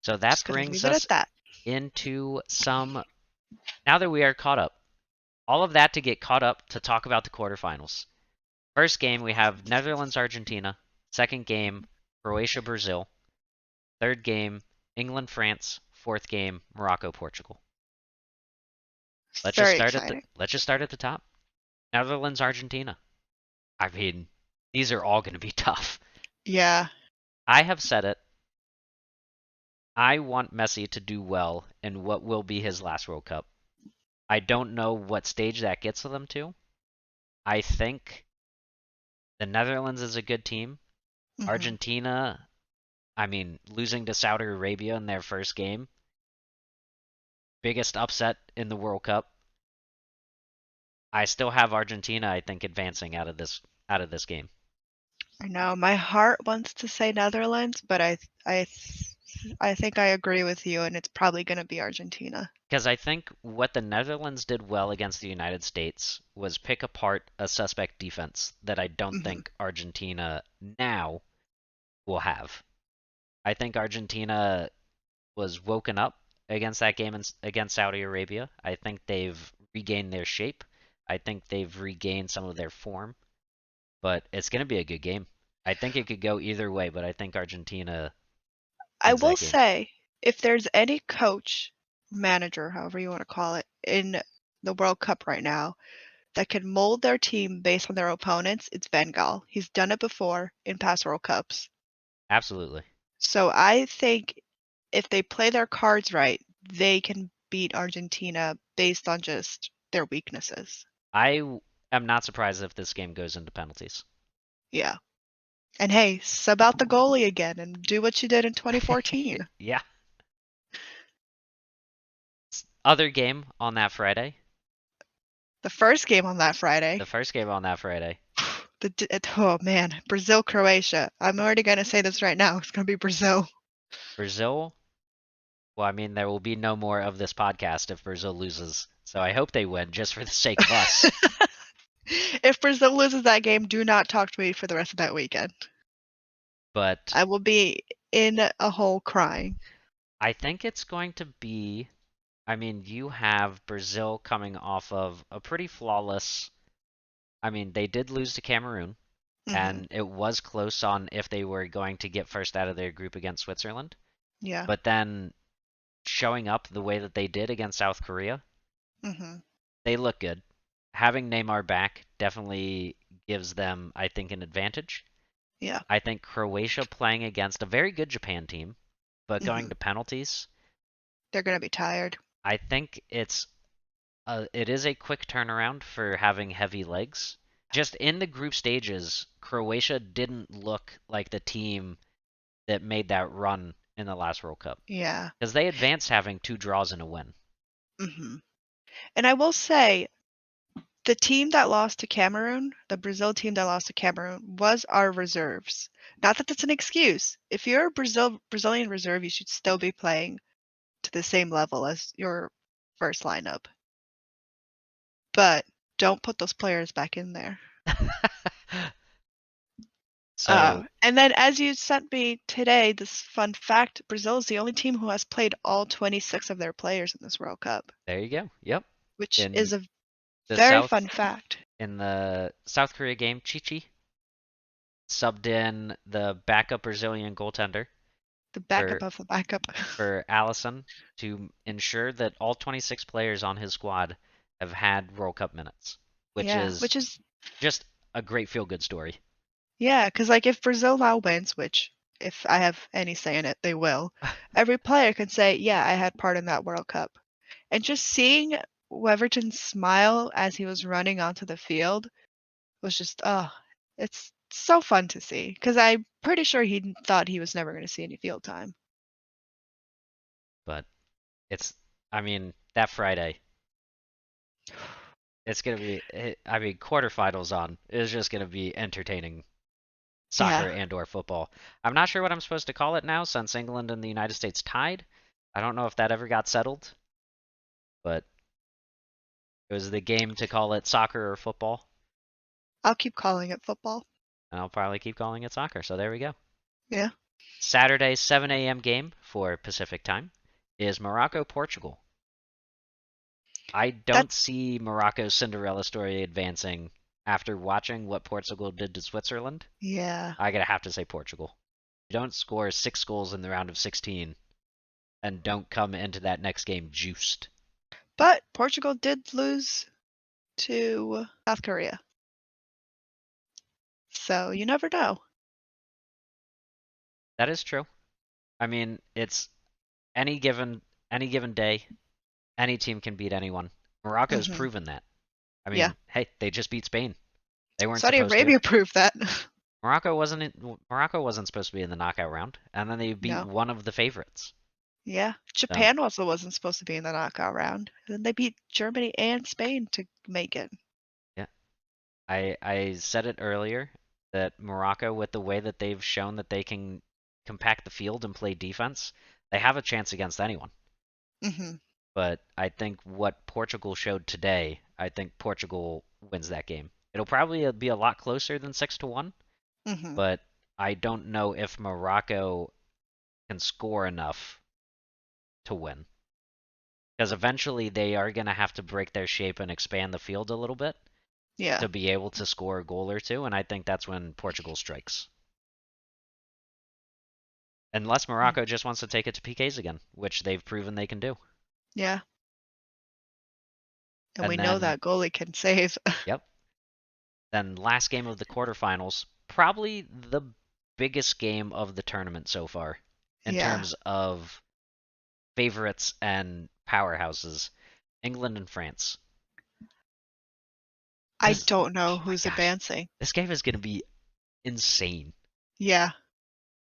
So that Just gonna brings leave it at us that. into some. Now that we are caught up, all of that to get caught up to talk about the quarterfinals. First game, we have Netherlands Argentina. Second game, Croatia Brazil. Third game, England France. Fourth game, Morocco Portugal. It's Let's just very start at the exciting. let's just start at the top. Netherlands Argentina. I mean, these are all going to be tough. Yeah. I have said it. I want Messi to do well in what will be his last World Cup. I don't know what stage that gets them to. I think the Netherlands is a good team. Hmm. Argentina, I mean, losing to Saudi Arabia in their first game, biggest upset in the World Cup. I still have Argentina, I think, advancing out of this game. I know my heart wants to say Netherlands, but I I think I agree with you, and it's probably gonna be Argentina. Because I think what the Netherlands did well against the United States was pick apart a suspect defense that I don't Hmm. think Argentina now will have. I think Argentina was woken up against that game against Saudi Arabia. I think they've regained their shape. I think they've regained some of their form, but it's going to be a good game. I think it could go either way, but I think Argentina I wins will that game. say, if there's any coach, manager, however you want to call it, in the World Cup right now that can mold their team based on their opponents, it's Van Gaal. He's done it before in past World Cups. Absolutely. So I think if they play their cards right, they can beat Argentina based on just their weaknesses. I am not surprised if this game goes into penalties. Yeah. And hey, sub out the goalie again and do what you did in 2014. Yeah. Other game on that Friday. The first game on that Friday. The first game on that Friday. Oh man, Brazil Croatia. I'm already gonna say this right now. It's gonna be Brazil. Brazil. Well, I mean, there will be no more of this podcast if Brazil loses. So I hope they win just for the sake of us. If Brazil loses that game, do not talk to me for the rest of that weekend. But I will be in a hole crying. I think it's going to be. I mean, you have Brazil coming off of a pretty flawless. I mean, they did lose to Cameroon, Hmm. and it was close on if they were going to get first out of their group against Switzerland. Yeah. But then showing up the way that they did against South Korea, Hmm. they look good. having Neymar back definitely gives them, I think, an advantage. Yeah. I think Croatia playing against a very good Japan team, but going Hmm. to penalties, They're gonna be tired. I think it is a quick turnaround for having heavy legs. Just in the group stages, Croatia didn't look like the team that made that run in the last World Cup Yeah. because they advanced having 2 draws and a win. Hmm. And I will say, the team that lost to Cameroon, the Brazil team that lost to Cameroon, was our reserves. Not that that's an excuse. If you're a Brazilian reserve, you should still be playing to the same level as your first lineup. But don't put those players back in there. So And then, as you sent me today, this fun fact: Brazil is the only team who has played all 26 of their players in this World Cup, there you go. Yep. which In is a the very South fun fact. in the South Korea game, Chichi subbed in the backup Brazilian goaltender The backup for of the backup. Allison to ensure that all 26 players on his squad have had World Cup minutes, which Yeah, is which is just a great feel-good story. yeah, because like if Brazil now wins, which if I have any say in it, they will. Every player can say, "Yeah, I had part in that World Cup." And just seeing Weverton smile as he was running onto the field was just, oh, it's so fun to see. Because I'm pretty sure he thought he was never going to see any field time. But it's, I mean, that Friday, it's gonna be, I mean, quarterfinals on is just gonna be entertaining Yeah, soccer and/or football. I'm not sure what I'm supposed to call it now since England and the United States tied. I don't know if that ever got settled, but it was the game to call it soccer or football, I'll keep calling it football. and I'll probably keep calling it soccer. So there we go. Yeah, Saturday 7 a.m. game for Pacific time is Morocco Portugal. I don't that's, see Morocco's Cinderella story advancing after watching what Portugal did to Switzerland. yeah. I gotta have to say Portugal. You don't score 6 goals in the round of 16 and don't come into that next game juiced. But Portugal did lose to South Korea. So you never know. That is true. I mean, it's any given any given day, any team can beat anyone. Morocco's Hmm. proven that. I Yeah. mean, hey, they just beat Spain. They weren't Saudi supposed to. Arabia proved that. Morocco wasn't supposed to be in the knockout round, and then they beat No. one of the favorites. Yeah. So Japan also wasn't supposed to be in the knockout round. And then they beat Germany and Spain to make it. yeah, I said it earlier that Morocco, with the way that they've shown that they can compact the field and play defense, they have a chance against anyone. Hmm. But I think what Portugal showed today, I think Portugal wins that game. It'll probably be a lot closer than 6-1, Hmm. but I don't know if Morocco can score enough to win. Because eventually they are going to have to break their shape and expand the field a little bit Yeah. to be able to score a goal or two, and I think that's when Portugal strikes. Unless Mm. Morocco just wants to take it to PKs again, which they've proven they can do. Yeah. And we And know then, that goalie can save. yep, then last game of the quarterfinals, probably the biggest game of the tournament so far in Yeah. terms of favorites and powerhouses. England and France. I This, don't know oh my who's gosh, advancing. this game is going to be insane. Yeah.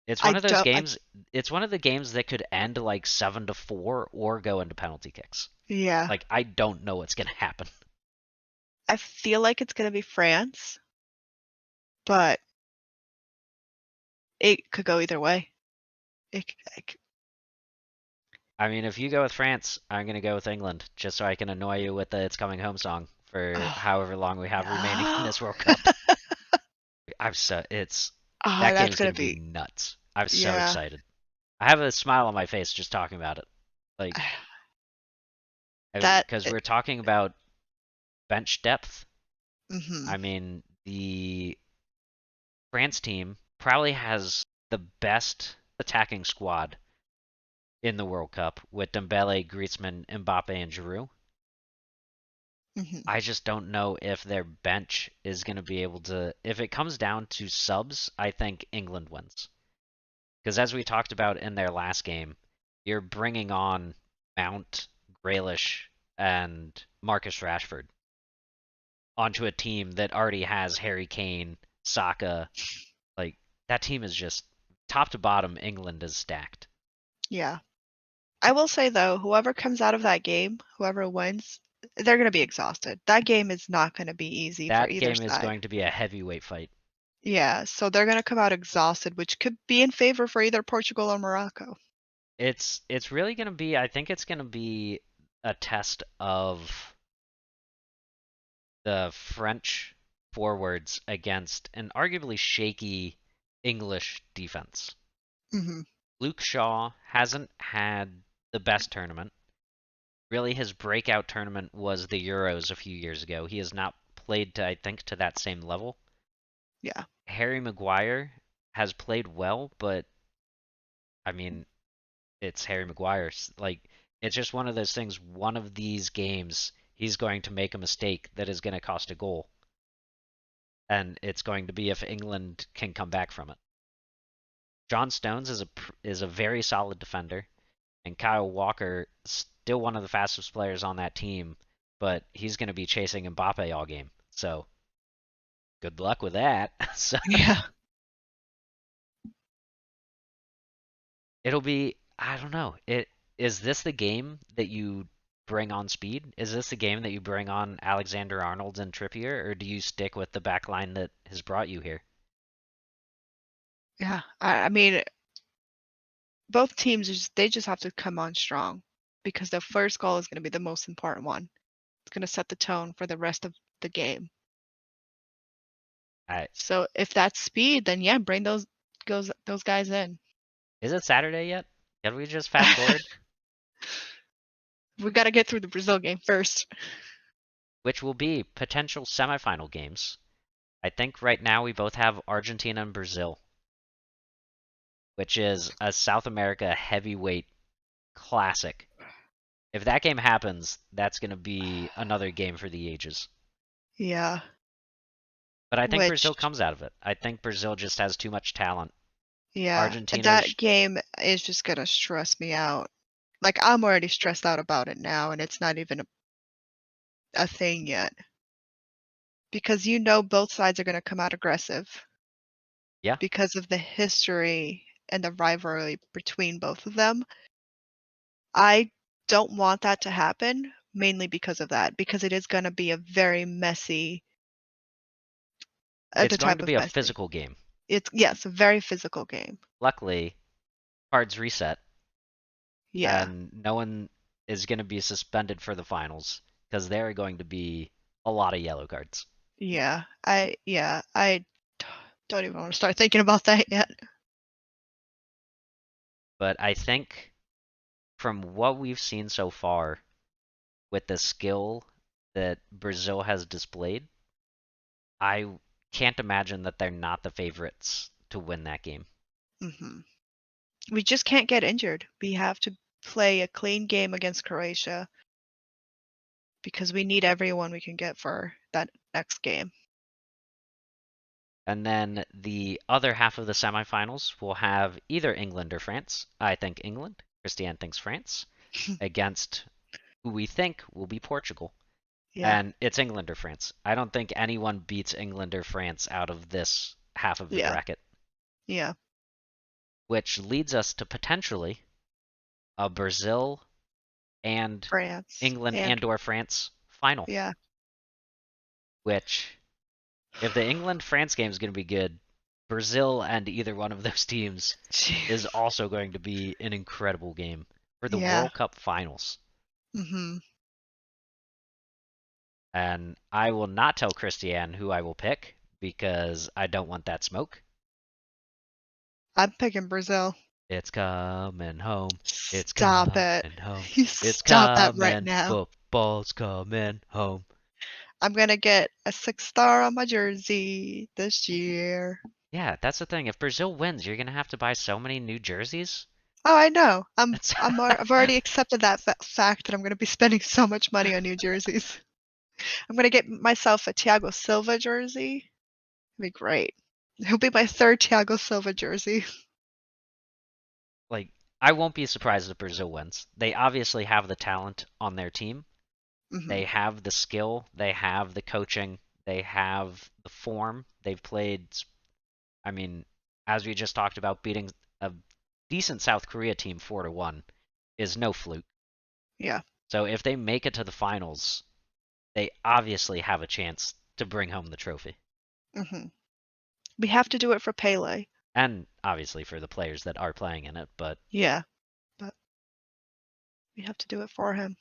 It's I one of those don't. games. It's one of the games that could end like 7-4 or go into penalty kicks. Yeah. Like I don't know what's gonna happen. I feel like it's going to be France, but it could go either way. It I mean, if you go with France, I'm gonna go with England, just so I can annoy you with the "It's Coming Home" song for oh, however long we have remaining in no. this World Cup. I'm so it's Oh, that that's game's going gonna to be be, nuts. I'm so yeah. excited. I have a smile on my face just talking about it. Like, That, because we're talking about bench depth. mm-hmm. I mean, the France team probably has the best attacking squad in the World Cup with Dembele, Griezmann, Mbappe, and Giroud. Hmm. I just don't know if their bench is going to be able to. If it comes down to subs, I think England wins. Because as we talked about in their last game, you're bringing on Mount, Grealish, and Marcus Rashford onto a team that already has Harry Kane, Saka. Like, that team is just top to bottom. England is stacked. Yeah. I will say though, whoever comes out of that game, whoever wins, they're going to be exhausted. That game is not going to be easy for That either game is side. going to be a heavyweight fight. Yeah, so they're going to come out exhausted, which could be in favor for either Portugal or Morocco. It's really going to be. I think it's going to be a test of the French forwards against an arguably shaky English defense. Hmm. Luke Shaw hasn't had the best tournament. Really, his breakout tournament was the Euros a few years ago. He has not played to, I think, to that same level. Yeah. Harry Maguire has played well, but I mean, it's Harry Maguire. Like, it's just one of those things. One of these games, he's going to make a mistake that is going to cost a goal, and it's going to be if England can come back from it. John Stones is a very solid defender, and Kyle Walker still one of the fastest players on that team, but he's going to be chasing Mbappe all game. So good luck with that. So Yeah. it'll be I don't know. It is this the game that you bring on speed? Is this the game that you bring on Alexander Arnold and Trippier, or do you stick with the back line that has brought you here? Yeah. I mean, both teams they just have to come on strong because the first goal is going to be the most important one. It's going to set the tone for the rest of the game. I, So if that's speed, then yeah, bring those guys in. is it Saturday yet? Can we just fast forward? We got to get through the Brazil game first. Which will be potential semifinal games. I think right now we both have Argentina and Brazil, which is a South America heavyweight classic. If that game happens, that's going to be another game for the ages. Yeah. But I think Brazil Which, comes out of it. I think Brazil just has too much talent. yeah, Argentina's, that game is just going to stress me out. Like, I'm already stressed out about it now, and it's not even a thing yet. Because you know both sides are going to come out aggressive yeah, because of the history and the rivalry between both of them. I don't want that to happen, mainly because of that, because it is going to be a very messy, it's the going type to of be a messy. physical game. It's, yes, a very physical game. Luckily, cards reset, Yeah. and no one is going to be suspended for the finals because there are going to be a lot of yellow cards. I don't even want to start thinking about that yet. But I think from what we've seen so far, with the skill that Brazil has displayed, I can't imagine that they're not the favorites to win that game. Hmm. We just can't get injured. We have to play a clean game against Croatia because we need everyone we can get for that next game. And then the other half of the semifinals will have either England or France. I think England. Christiane thinks France. Against who we think will be Portugal. Yeah. And it's England or France. I don't think anyone beats England or France out of this half of the Yeah. bracket, Yeah. which leads us to potentially a Brazil and France England and and or France final, yeah. which if the England France game is going to be good, Brazil and either one of those teams is Jeez. also going to be an incredible game for the Yeah. World Cup finals. Hmm. And I will not tell Christiane who I will pick because I don't want that smoke. I'm picking Brazil. It's coming home. It's Stop coming it. home. You It's stop that right coming. now. Football's coming home. I'm gonna get a 6 star on my jersey this year. Yeah, that's the thing. If Brazil wins, you're gonna have to buy so many new jerseys. Oh, I know. It's I've already accepted that fact that I'm gonna be spending so much money on new jerseys. I'm gonna get myself a Thiago Silva jersey. It'd be great. It'll be my third Thiago Silva jersey. Like, I won't be surprised if Brazil wins. They obviously have the talent on their team. Hmm. They have the skill. They have the coaching. They have the form. They've played. I mean, as we just talked about, beating a decent South Korea team 4-1 is no fluke. Yeah. So if they make it to the finals, they obviously have a chance to bring home the trophy. Hmm. We have to do it for Pele. And obviously for the players that are playing in it, but Yeah, but we have to do it for him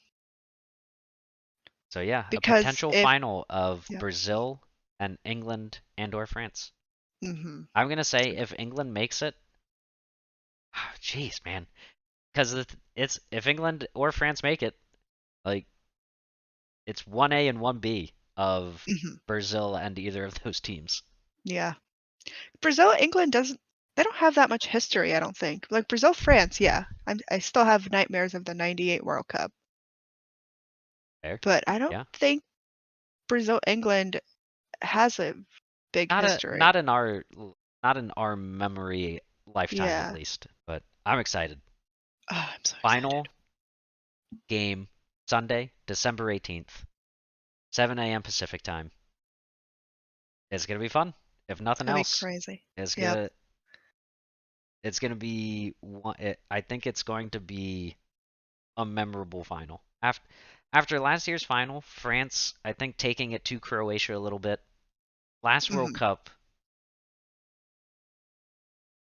so yeah, a because potential if final of yeah. Brazil and England and or France. Hmm. I'm gonna say if England makes it, jeez, man, because it's if England or France make it, like it's 1A and 1B of Hmm. Brazil and either of those teams. Yeah. Brazil, England doesn't. They don't have that much history, I don't think. Like Brazil, France, yeah. I still have nightmares of the '98 World Cup, Fair, but I don't yeah. think Brazil, England has a big history. Not in our memory lifetime at Yeah. least. But I'm excited. Oh, I'm so excited. Final game Sunday, December 18th, 7 a.m. Pacific time. It's gonna be fun. If It's nothing gonna be else, crazy. it's Yep. gonna it's gonna be one. I think it's going to be a memorable final. After last year's final, France, I think taking it to Croatia a little bit. Last World Hmm. Cup,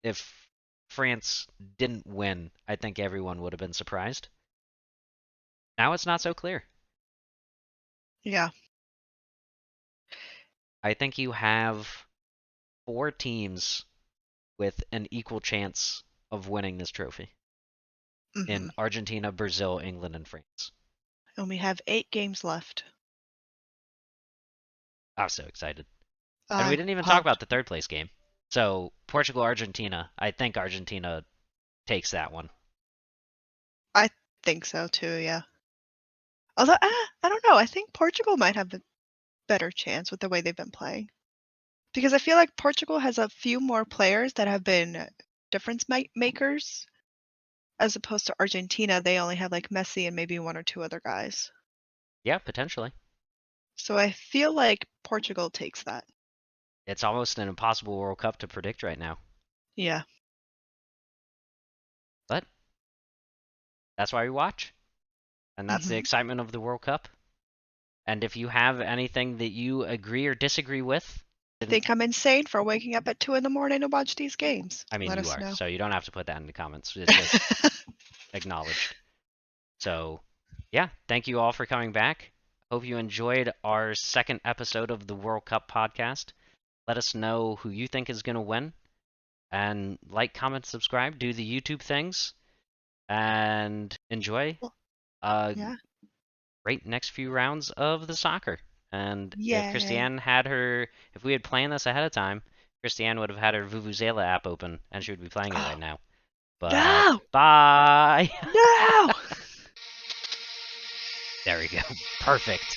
if France didn't win, I think everyone would have been surprised. Now it's not so clear. Yeah. I think you have four teams with an equal chance of winning this trophy Hmm. in Argentina, Brazil, England, and France. And we have 8 games left. I'm so excited. And we I'm didn't even talk about pumped. the third place game. So, Portugal, Argentina. I think Argentina takes that one. I think so too, yeah. Although, I don't know. I think Portugal might have a better chance with the way they've been playing. Because I feel like Portugal has a few more players that have been difference makers, as opposed to Argentina. They only have like Messi and maybe one or two other guys. Yeah, potentially. So I feel like Portugal takes that. It's almost an impossible World Cup to predict right now. Yeah. But that's why we watch. And that's the Hmm. excitement of the World Cup. And if you have anything that you agree or disagree with, then Think I'm insane for waking up at 2 in the morning to watch these games? I mean Let you us are, know. so you don't have to put that in the comments. It's just acknowledged. So, yeah, thank you all for coming back. Hope you enjoyed our second episode of the World Cup podcast. Let us know who you think is going to win. And like, comment, subscribe, do the YouTube things, and enjoy Well, a yeah. great next few rounds of the soccer. And if Yay. Christiane had her, if we had planned this ahead of time, Christiane would have had her Vuvuzela app open and she would be playing it Oh, right now. But no! bye! No! There we go. Perfect.